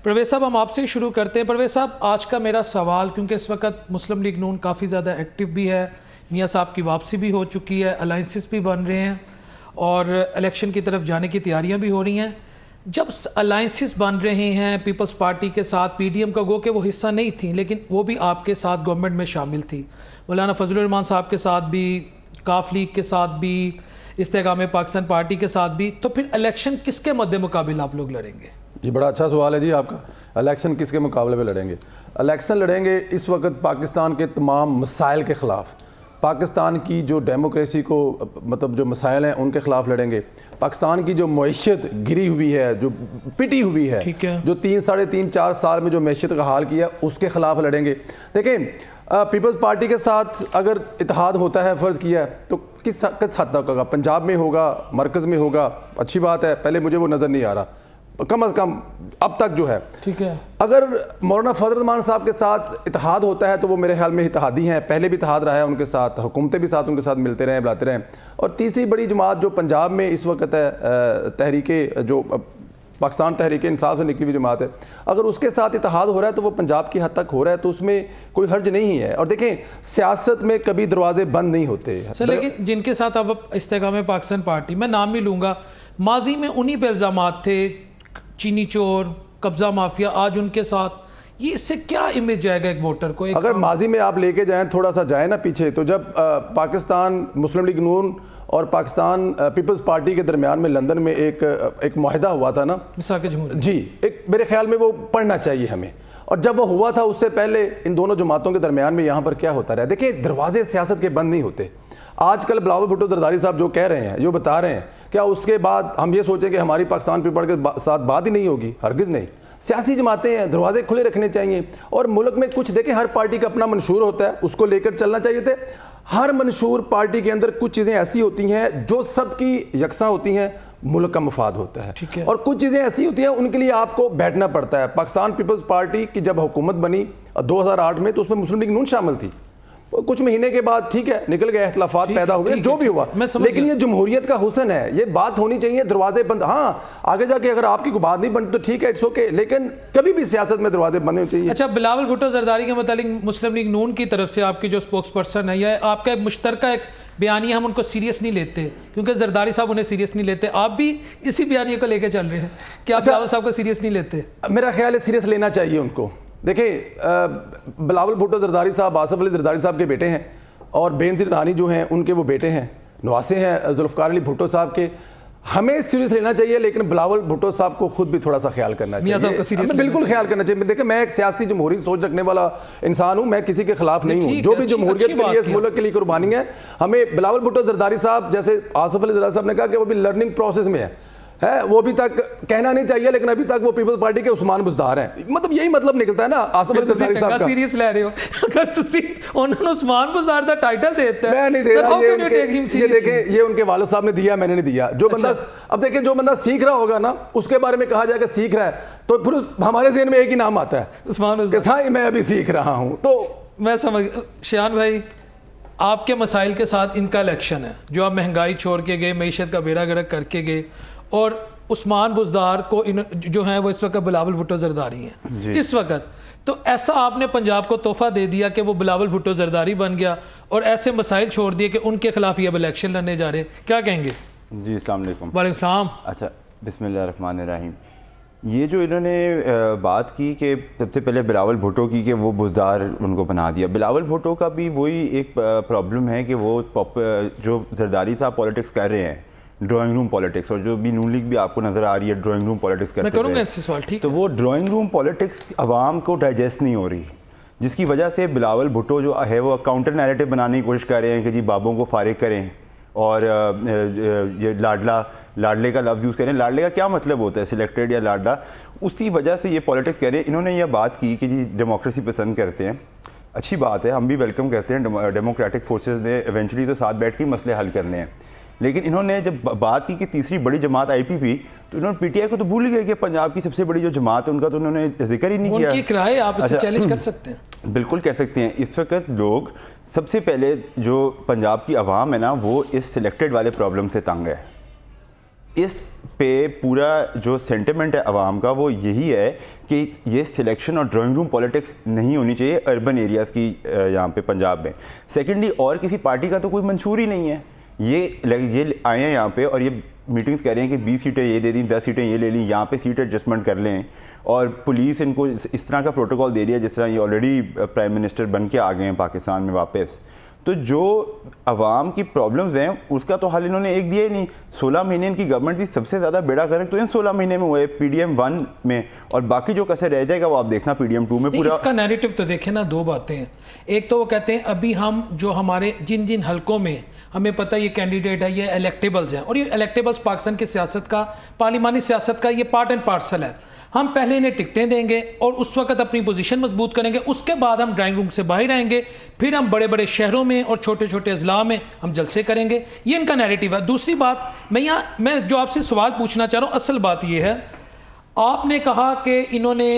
परवेज़ साहब, हम आपसे ही शुरू करते हैं। परवेज़ साहब, आज का मेरा सवाल, क्योंकि इस वक्त मुस्लिम लीग नून काफ़ी ज़्यादा एक्टिव भी है, मियाँ साहब की वापसी भी हो चुकी है, अलाइंसेस भी बन रहे हैं और इलेक्शन की तरफ जाने की तैयारियां भी हो रही हैं। जब अलाइंसेस बन रहे हैं पीपल्स पार्टी के साथ, पीडीएम का गो के वो हिस्सा नहीं थी, लेकिन वो भी आपके साथ गवर्नमेंट में शामिल थी, मौलाना फजलुर रहमान साहब के साथ भी, काफ लीग के साथ भी, इस्तेकाम पाकिस्तान पार्टी के साथ भी, तो फिर इलेक्शन किसके मद्दे मुकाबिल आप लोग लड़ेंगे? ये बड़ा अच्छा सवाल है जी आपका। इलेक्शन किसके मुकाबले पे लड़ेंगे? इलेक्शन लड़ेंगे इस वक्त पाकिस्तान के तमाम मसाइल के ख़िलाफ़, पाकिस्तान की जो डेमोक्रेसी को मतलब जो मसाइल हैं उनके ख़िलाफ़ लड़ेंगे। पाकिस्तान की जो मईशत गिरी हुई है, जो पिटी हुई है, जो 3-3.5-4 साल में जो मईशत का हाल किया, उसके ख़िलाफ़ लड़ेंगे। देखें, पीपल्स पार्टी के साथ अगर इत्तेहाद होता है, फ़र्ज़ किया है, तो किस हद तक होगा? पंजाब में होगा, मरकज़ में होगा, अच्छी बात है। पहले मुझे वो नज़र नहीं आ रहा, कम अज़ कम अब तक जो है। ठीक है, अगर मौलाना फजल रहमान साहब के साथ इत्तेहाद होता है तो वो मेरे ख्याल में इत्तेहादी हैं, पहले भी इत्तेहाद रहा है उनके साथ, हुकूमतें भी साथ उनके साथ मिलते रहे, बुलाते रहे। और तीसरी बड़ी जमात जो पंजाब में इस वक्त है, तहरीके जो पाकिस्तान तहरीक इंसाफ से निकली हुई जमात है, अगर उसके साथ इत्तेहाद हो रहा है तो वो पंजाब की हद तक हो रहा है, तो उसमें कोई हर्ज नहीं है। और देखें, सियासत में कभी दरवाजे बंद नहीं होते। लेकिन जिनके साथ अब इस्तेकाम पाकिस्तान पार्टी, मैं नाम भी लूँगा, माजी में उन्हीं पर इल्ज़ामात थे, चीनी चोर, कब्ज़ा माफिया, आज उनके साथ, ये इससे क्या इमेज जाएगा एक वोटर को? अगर माजी में आप लेके जाएं, थोड़ा सा जाए ना पीछे, तो जब पाकिस्तान मुस्लिम लीग नून और पाकिस्तान पीपल्स पार्टी के दरमियान में लंदन में एक मुआहिदा हुआ था ना, मिसाक जमहूरियत जी, एक मेरे ख्याल में वो पढ़ना चाहिए हमें। और जब वो हुआ था उससे पहले इन दोनों जमातों के दरमियान में यहाँ पर क्या होता रहा? देखिए, दरवाजे सियासत के बंद नहीं होते। आजकल बिलावल भुट्टो जरदारी साहब जो कह रहे हैं, जो बता रहे हैं, क्या उसके बाद हम ये सोचें कि हमारी पाकिस्तान पीपल के साथ बात ही नहीं होगी? हरगिज़ नहीं। सियासी जमातें हैं, दरवाजे खुले रखने चाहिए। और मुल्क में कुछ देखें, हर पार्टी का अपना मंशूर होता है, उसको लेकर चलना चाहिए थे। हर मंशूर पार्टी के अंदर कुछ चीज़ें ऐसी होती हैं जो सबकी यकसा होती हैं, मुल्क का मफाद होता है। और कुछ चीज़ें ऐसी होती हैं उनके लिए आपको बैठना पड़ता है। पाकिस्तान पीपल्स पार्टी की जब हुकूमत बनी 2008 में, तो उसमें मुस्लिम लीग नून शामिल थी। कुछ महीने के बाद ठीक है निकल गए, इख्तलाफात पैदा हो गए, जो भी हुआ, लेकिन ये जमहूरियत का हुस्न है, ये बात होनी चाहिए। दरवाजे बंद, हाँ आगे जाके अगर आपकी कोई बात नहीं बनती तो ठीक है, इट्स ओके, लेकिन कभी भी सियासत में दरवाजे बंद होने चाहिए। अच्छा, बिलावल भुट्टो जरदारी के मुतालिक मुस्लिम लीग नून की तरफ से आपकी जो स्पोक्स पर्सन है, या आपका एक मुश्तरका एक बयानिया, हम उनको सीरियस नहीं लेते क्योंकि जरदारी साहब उन्हें सीरियस नहीं लेते, आप भी इसी बयानिया को लेकर चल रहे हैं कि आप बिलावल साहब को सीरियस नहीं लेते? मेरा ख्याल है सीरियस लेना चाहिए उनको। देखिए, बिलावल भुट्टो जरदारी साहब आसिफ अली जरदारी साहब के बेटे हैं, और बेनज़ीर रानी जो हैं उनके वो बेटे हैं, नवासे हैं जुल्फ़िकार अली भुट्टो साहब के। हमें सीरियस लेना चाहिए, लेकिन बिलावल भुट्टो साहब को खुद भी थोड़ा सा ख्याल करना चाहिए। बिल्कुल ख्याल करना चाहिए। देखिए, मैं एक सियासी जमहूरी सोच रखने वाला इंसान हूँ, मैं किसी के खिलाफ नहीं हूँ। जो भी जमहूरियत के लिए, इस मुल्क के लिए कुर्बानी है, हमें बिलावल भुट्टो जरदारी साहब, जैसे आसिफ अली जरदारी साहब ने कहा कि वो भी लर्निंग प्रोसेस में है, वो अभी तक कहना नहीं चाहिए, लेकिन अभी तक वो पीपल्स पार्टी के उस्मान बुज़दार हैं। मतलब यही मतलब निकलता है ना आसिफ अली जरदारी साहब का। सीरियस ले रहे हो अगर तुसी उन्होंने उस्मान बुज़दार दा टाइटल देते हैं? मैं नहीं दे रहा, ये देखें, ये उनके वालिद साहब ने दिया, मैंने नहीं दिया। जो बंदा, अब देखिए, जो बंदा सीख रहा होगा ना, उसके बारे में कहा जाएगा सीख रहा है, तो फिर हमारे ज़हन में एक ही नाम आता है, उस्मान बुज़दार, मैं अभी सीख रहा हूँ। तो मैं समझ, शियान भाई, आपके मसाइल के साथ इनका इलेक्शन है, जो आप महंगाई छोड़ के गए, मईशत का बेड़ा गर्क करके गए, और उस्मान बुज़दार को जो हैं वो इस वक्त बिलावल भुट्टो जरदारी हैं इस वक्त, तो ऐसा आपने पंजाब को तोहफा दे दिया कि वो बिलावल भुट्टो जरदारी बन गया, और ऐसे मसाइल छोड़ दिए कि उनके खिलाफ ये अब इलेक्शन लड़ने जा रहे हैं, क्या कहेंगे? जी, अस्सलाम वालेकुम। वालेकुम सलाम। अच्छा, बिस्मिल्लाहिर्रहमानिर्रहीम। ये जो इन्होंने बात की कि सबसे पहले बिलावल भुट्टो की कि वो बुज़दार उनको बना दिया, बिलावल भुट्टो का भी वही एक प्रॉब्लम है कि वो जो जरदारी साहब पॉलिटिक्स कर रहे हैं, ड्राइंग रूम पॉलिटिक्स, और जो भी नून लीग भी आपको नज़र आ रही है ड्राइंग रूम पॉलिटिक्स करते हैं, ठीक तो वो ड्राइंग रूम पॉलिटिक्स आवाम को डाइजेस्ट नहीं हो रही, जिसकी वजह से बिलावल भुट्टो जो है वो काउंटर नैरेटिव बनाने की कोशिश कर रहे हैं कि जी बाबों को फारिग करें, और ये लाडले का लफ्ज़ यूज़ करें। लाडले का क्या मतलब होता है, सिलेक्टेड या लाडला? उसी वजह से ये पॉलिटिक्स कह रहे हैं। इन्होंने यह बात की कि जी डेमोक्रेसी पसंद करते हैं, अच्छी बात है, हम भी वेलकम करते हैं, डेमोक्रेटिक फोर्सेस ने इवेंचुअली तो साथ बैठ के मसले हल करने हैं। लेकिन इन्होंने जब बात की कि तीसरी बड़ी जमात आईपीपी, तो इन्होंने पीटीआई को तो भूल गए कि पंजाब की सबसे बड़ी जो जमात है उनका तो उन्होंने जिक्र ही नहीं किया। उनकी राय आप इसे चैलेंज कर सकते हैं? बिल्कुल कर सकते हैं। इस वक्त लोग, सबसे पहले जो पंजाब की आवाम है ना, वो इस सिलेक्टेड वाले प्रॉब्लम से तंग है। इस पे पूरा जो सेंटिमेंट है आवाम का वो यही है कि ये सिलेक्शन और ड्राइंग रूम पॉलिटिक्स नहीं होनी चाहिए अर्बन एरियाज़ की यहाँ पे पंजाब में। सेकेंडली, और किसी पार्टी का तो कोई मंशूर ही नहीं है। ये आए हैं यहाँ पे और ये मीटिंग्स कह रहे हैं कि 20 सीटें ये दे दी, 10 सीटें ये ले ली, यहाँ पे सीट एडजस्टमेंट कर लें, और पुलिस इनको इस तरह का प्रोटोकॉल दे रही है जिस तरह ये ऑलरेडी प्राइम मिनिस्टर बन के आ गए हैं पाकिस्तान में वापस। तो जो अवाम की प्रॉब्लम्स हैं उसका तो हल इन्होंने एक दिया ही नहीं। 16 महीने इनकी गवर्नमेंट की सबसे ज़्यादा बेड़ा गर्क तो इन 16 महीने में हुए PDM 1 में, और बाकी जो कसर रह जाएगा वो आप देखना PDM 2 में पूरा। इसका नैरेटिव तो देखें ना, दो बातें हैं। एक तो वो कहते हैं अभी हम जो हमारे जिन जिन हलकों में हमें पता है ये कैंडिडेट है, ये इलेक्टेबल्स हैं, और ये इलेक्टेबल्स पाकिस्तान की सियासत का, पार्लिमानी सियासत का ये पार्ट एंड पार्सल है। हम पहले इन्हें टिकटें देंगे और उस वक्त अपनी पोजीशन मजबूत करेंगे, उसके बाद हम ड्राइंग रूम से बाहर आएंगे, फिर हम बड़े बड़े शहरों में और छोटे छोटे अजला में हम जलसे करेंगे। ये इनका नैरेटिव है। दूसरी बात, मैं जो आपसे सवाल पूछना चाह रहा हूँ, असल बात ये है, आपने कहा कि इन्होंने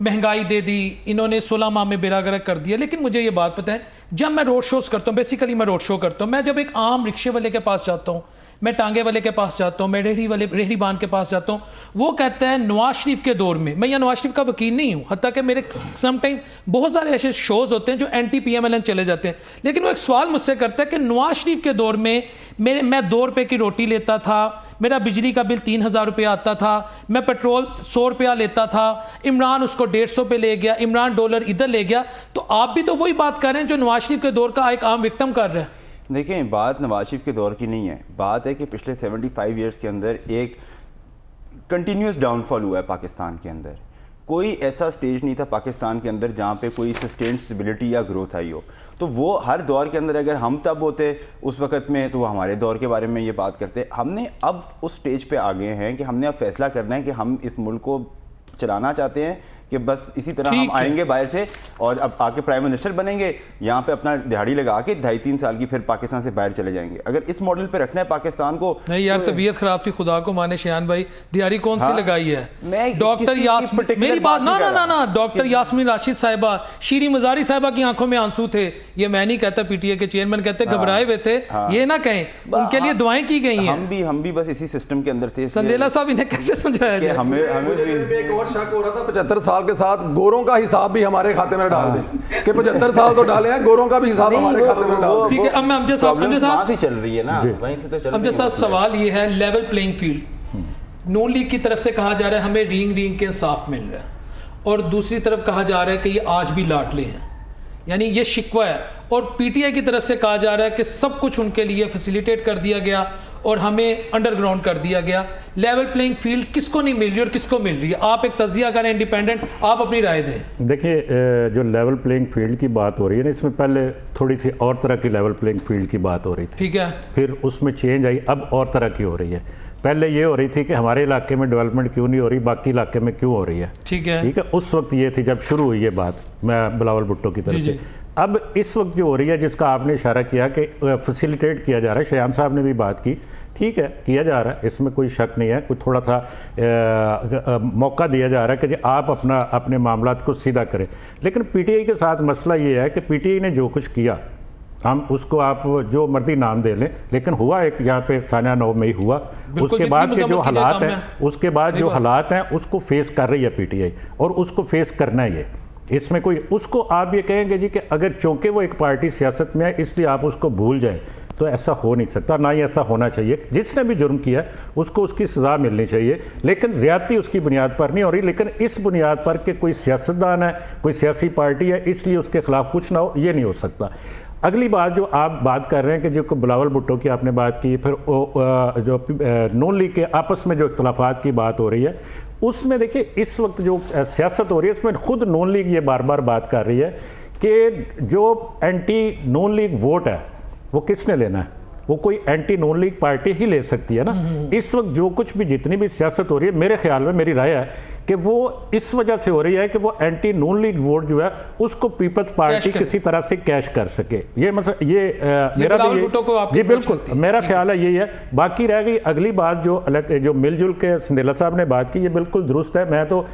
महंगाई दे दी, इन्होंने 16 माह में बेड़ा गर्क कर दिया, लेकिन मुझे ये बात पता है, जब मैं रोड शोज़ करता हूँ, बेसिकली मैं रोड शो करता हूँ, मैं जब एक आम रिक्शे वाले के पास जाता हूँ, मैं टांगे वाले के पास जाता हूँ, मैं रेहड़ी बान के पास जाता हूँ, वो कहता है नवाज शरीफ के दौर में, मैं यहाँ नवाज शरीफ का वकील नहीं हूँ, हत्ता कि मेरे सम टाइम बहुत सारे ऐसे शोज़ होते हैं जो एंटी PMLN चले जाते हैं, लेकिन वो एक सवाल मुझसे करता है कि नवाज शरीफ के दौर में मैं 2 रुपये की रोटी लेता था, मेरा बिजली का बिल 3000 रुपये आता था, मैं पेट्रोल 100 रुपया लेता था, इमरान उसको 150 पे ले गया, इमरान डॉलर इधर ले गया। तो आप भी तो वही बात कर रहे हैं जो नवाज शरीफ के दौर का एक आम विक्टिम कर रहे हैं। देखिए, बात नवाज शरीफ के दौर की नहीं है, बात है कि पिछले 75 ईयर्स के अंदर एक कंटिन्यूस डाउनफॉल हुआ है पाकिस्तान के अंदर। कोई ऐसा स्टेज नहीं था पाकिस्तान के अंदर जहाँ पे कोई सस्टेन्ड स्टेबिलिटी या ग्रोथ आई हो। तो वो हर दौर के अंदर, अगर हम तब होते उस वक्त में, तो वो हमारे दौर के बारे में ये बात करते। हमने अब उस स्टेज पे आ गए हैं कि हमने अब फैसला करना है कि हम इस मुल्क को चलाना चाहते हैं कि बस इसी तरह हम आएंगे बाहर से और अब आके प्राइम मिनिस्टर बनेंगे, यहाँ पे अपना दिहाड़ी लगा के 2.5-3 साल की, फिर पाकिस्तान से बाहर चले जाएंगे। अगर इस मॉडल पे रखना है पाकिस्तान को। नहीं यार, तबीयत खराब थी, खुदा को माने शयान भाई, दिहाड़ी कौन सी लगाई है? डॉक्टर यास्मीन, मेरी बात ना, डॉक्टर यास्मीन राशिद साहिबा, शीरी मजारी साहिबा की आंखों में आंसू थे। ये मैं नहीं कहता, PTA के चेयरमैन कहते घबराए हुए थे, ये ना कहें, उनके लिए दुआएं की गई हैं। हम भी बस इसी सिस्टम के अंदर थे। संदेला साहब, इन्हें कैसे समझाया जाए? हमें एक और शक हो रहा था, 75 साल के साथ गोरों का हिसाब भी हमारे खाते में डाल दें कि 75 साल तो डाले हैं, गोरों का भी हिसाब हमारे खाते में डाल दें। ठीक है, अब मैं अमजद साहब चल रही है ना, वहीं से तो चल रही है। अमजद साहब, सवाल ये है, लेवल प्लेइंग फील्ड, नून लीग की तरफ से कहा जा रहा है हमें रींग के इंसाफ मिल रहा है, और दूसरी तरफ कहा जा रहा है कि ये आज भी लाडले हैं, यानी ये शिकवा है, और PTI की तरफ से कहा जा रहा है कि सब कुछ उनके लिए फैसिलिटेट कर दिया गया और हमें अंडरग्राउंड कर दिया गया। लेवल प्लेइंग फील्ड किसको नहीं मिल रही और किसको मिल रही है? आप एक तज्जिया करें इंडिपेंडेंट, आप अपनी राय दें। देखिए, जो लेवल प्लेइंग फील्ड की बात हो रही है ना, इसमें पहले थोड़ी सी और तरह की लेवल प्लेइंग फील्ड की बात हो रही थी, ठीक है, फिर उसमें चेंज आई, अब और तरह की हो रही है। पहले ये हो रही थी कि हमारे इलाके में डेवलपमेंट क्यों नहीं हो रही, बाकी इलाके में क्यों हो रही है, ठीक है, उस वक्त ये थी जब शुरू हुई ये बात, मैं बिलावल भुट्टो की तरफ से। अब इस वक्त जो हो रही है, जिसका आपने इशारा किया कि फैसिलिटेट किया जा रहा है, शयान साहब ने भी बात की, ठीक है, किया जा रहा है, इसमें कोई शक नहीं है, कोई थोड़ा सा मौका दिया जा रहा है कि आप अपने मामलात को सीधा करें। लेकिन PTI के साथ मसला ये है कि PTI ने जो कुछ किया, हम उसको आप जो मर्जी नाम दे लें, लेकिन हुआ एक यहाँ पे सानिया 9 में ही हुआ। उसके बाद के जो हालात हैं, उसके बाद जो हालात हैं उसको फेस कर रही है PTI, और उसको फेस करना है। ये इसमें कोई उसको आप ये कहेंगे जी कि अगर चूंकि वो एक पार्टी सियासत में है इसलिए आप उसको भूल जाएं, तो ऐसा हो नहीं सकता, ना ही ऐसा होना चाहिए। जिसने भी जुर्म किया उसको उसकी सज़ा मिलनी चाहिए, लेकिन ज़्यादती उसकी बुनियाद पर नहीं हो रही। लेकिन इस बुनियाद पर कि कोई सियासतदान है, कोई सियासी पार्टी है, इसलिए उसके खिलाफ कुछ ना हो, ये नहीं हो सकता। अगली बात जो आप बात कर रहे हैं कि जो बिलावल भुट्टो की आपने बात की, फिर जो नून लीग के आपस में जो इख्तलाफात की बात हो रही है, उसमें देखिए इस वक्त जो सियासत हो रही है उसमें खुद नून लीग ये बार बार बात कर रही है कि जो एंटी नून लीग वोट है वो किसने लेना है, वो कोई एंटी नून लीग पार्टी ही ले सकती है ना। इस वक्त जो कुछ भी जितनी भी सियासत हो रही है, मेरे ख्याल में, मेरी राय है कि वो इस वजह से हो रही है कि वो एंटी नून लीग वोट जो है उसको पीपल्स पार्टी किसी तरह से कैश कर सके। ये मतलब ये मेरा भी जी बिल्कुल मेरा ख्याल है यही है। बाकी रह गई अगली बात जो मिलजुल के संदेला साहब ने बात की, ये बिल्कुल दुरुस्त है। मैं तो